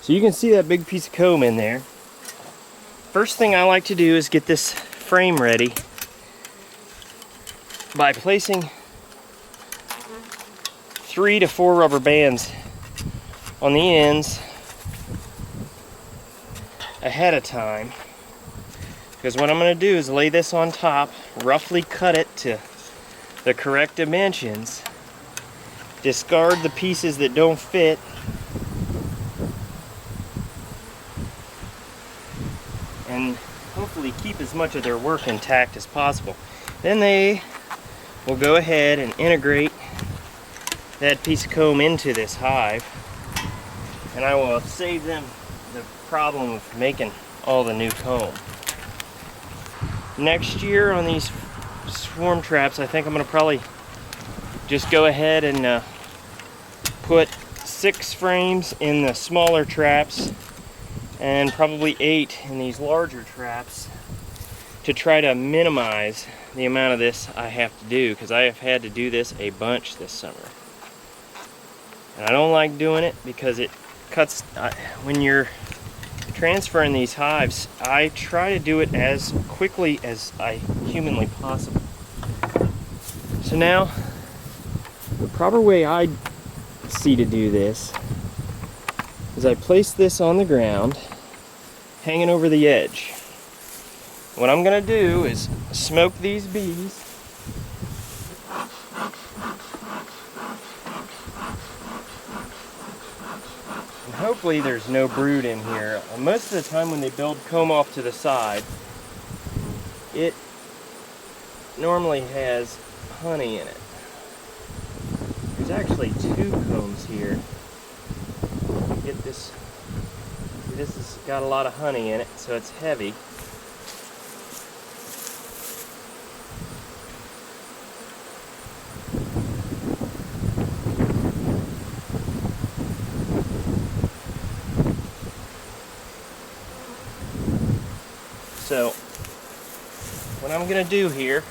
So you can see that big piece of comb in there. First thing I like to do is get this frame ready by placing 3 to 4 rubber bands on the ends ahead of time. Because what I'm going to do is lay this on top, roughly cut it to the correct dimensions, discard the pieces that don't fit, and hopefully keep as much of their work intact as possible. Then they will go ahead and integrate that piece of comb into this hive, and I will save them the problem of making all the new comb. Next year on these swarm traps, I think I'm going to probably just go ahead and put 6 frames in the smaller traps and probably 8 in these larger traps to try to minimize the amount of this I have to do, because I have had to do this a bunch this summer. And I don't like doing it because it cuts, when you're transferring these hives, I try to do it as quickly as I humanly possible. So now, the proper way I see to do this is I place this on the ground, hanging over the edge. What I'm going to do is smoke these bees. And hopefully there's no brood in here. Most of the time when they build comb off to the side, it normally has honey in it. There's actually 2 combs here. Get this. This has got a lot of honey in it, so it's heavy. So, what I'm going to do here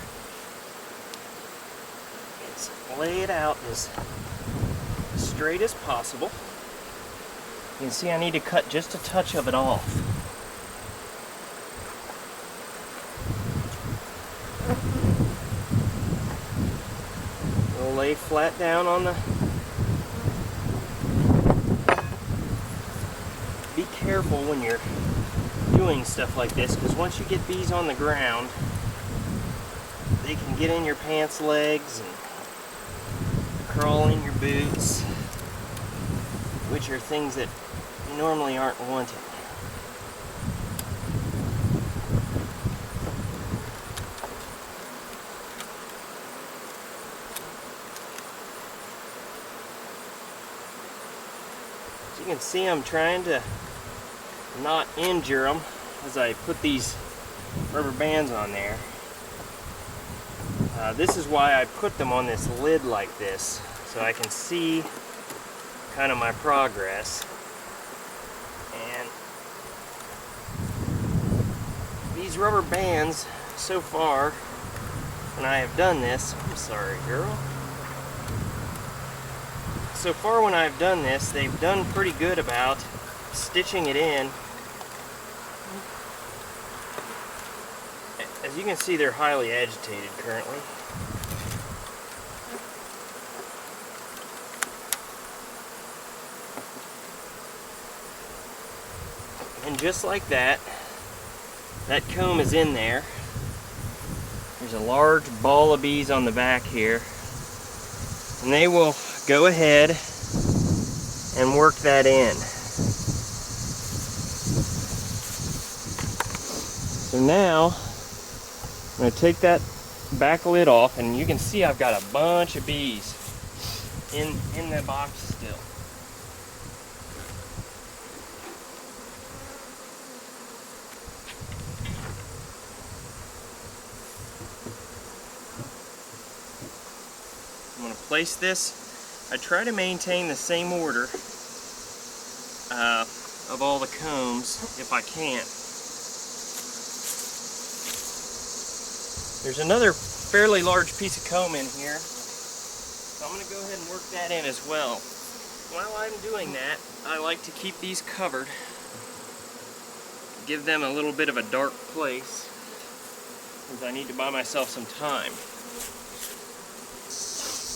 is lay it out as straight as possible. You can see I need to cut just a touch of it off. We'll lay flat down on the... Be careful when you're doing stuff like this, because once you get bees on the ground, they can get in your pants legs and crawl in your boots, which are things that normally aren't wanted. As you can see, I'm trying to not injure them as I put these rubber bands on there. This is why I put them on this lid like this, so I can see kind of my progress. And these rubber bands, so far, when I have done this, I'm sorry, girl. So far when I've done this, they've done pretty good about stitching it in. As you can see, they're highly agitated currently. And just like that, that comb is in there. There's a large ball of bees on the back here. And they will go ahead and work that in. So now, I'm going to take that back lid off, and you can see I've got a bunch of bees in the box still. I'm going to place this. I try to maintain the same order of all the combs if I can. There's another fairly large piece of comb in here, so I'm going to go ahead and work that in as well. While I'm doing that, I like to keep these covered. Give them a little bit of a dark place, because I need to buy myself some time.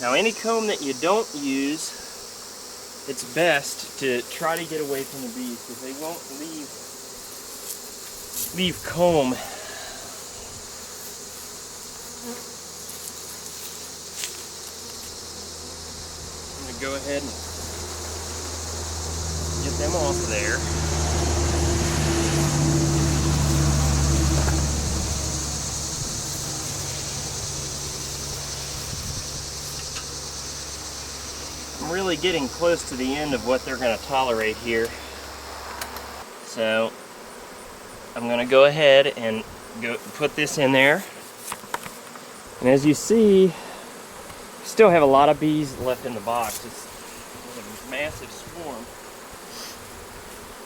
Now, any comb that you don't use, it's best to try to get away from the bees, because they won't leave comb. I'm going to go ahead and get them off there. I'm really getting close to the end of what they're going to tolerate here. So I'm going to go ahead and put this in there. And as you see, still have a lot of bees left in the box. It's a massive swarm.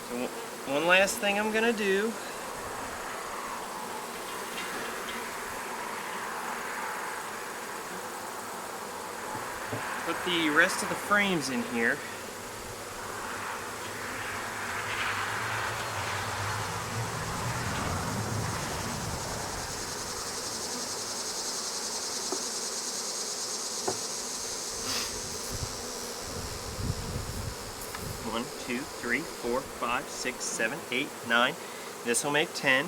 So one last thing I'm going to do. Put the rest of the frames in here. One, two, three, four, 5, 6, 7, 8, 9. This will make 10.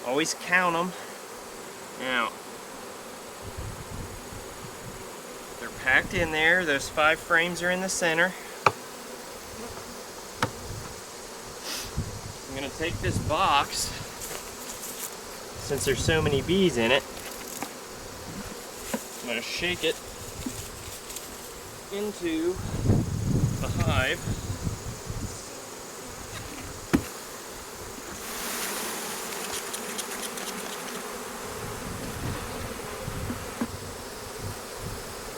Always count them. Now, they're packed in there. Those 5 frames are in the center. I'm going to take this box, since there's so many bees in it, I'm going to shake it into the hive.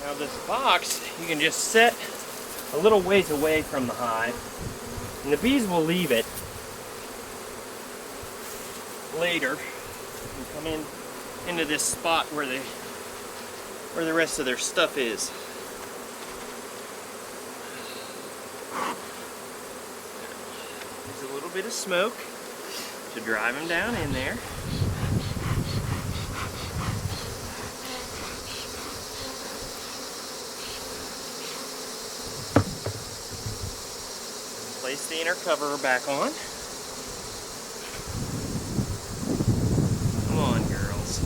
Now this box, you can just set a little ways away from the hive, and the bees will leave it later and come into this spot where the rest of their stuff is. There's a little bit of smoke to drive them down in there. Place the inner cover back on. Come on, girls.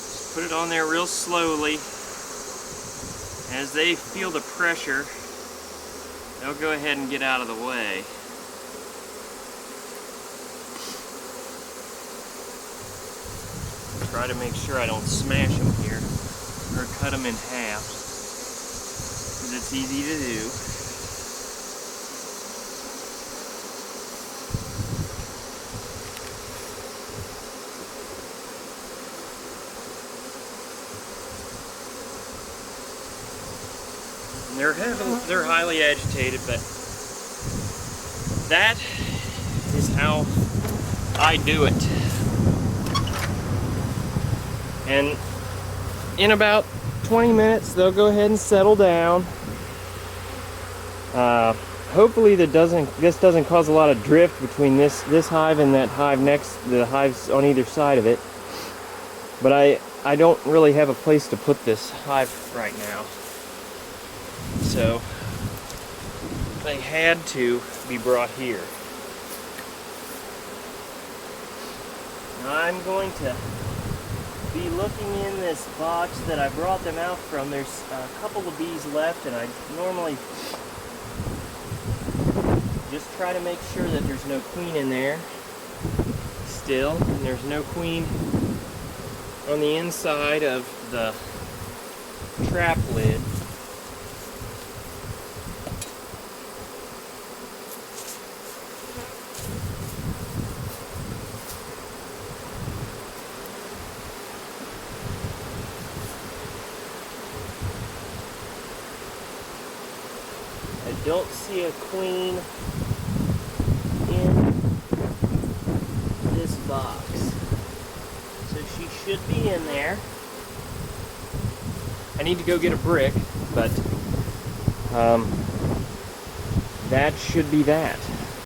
Just put it on there real slowly. As they feel the pressure, they'll go ahead and get out of the way. Try to make sure I don't smash them here or cut them in half, because it's easy to do. And they're highly agitated, but that is how I do it. And in about 20 minutes, they'll go ahead and settle down. Hopefully this doesn't cause a lot of drift between this hive and that hive next, the hives on either side of it. But I don't really have a place to put this hive right now. So they had to be brought here. Now I'm going to be looking in this box that I brought them out from. There's a couple of bees left, and I normally just try to make sure that there's no queen in there still, and there's no queen on the inside of the trap lid. I don't see a queen in box. So she should be in there. I need to go get a brick, but that should be that.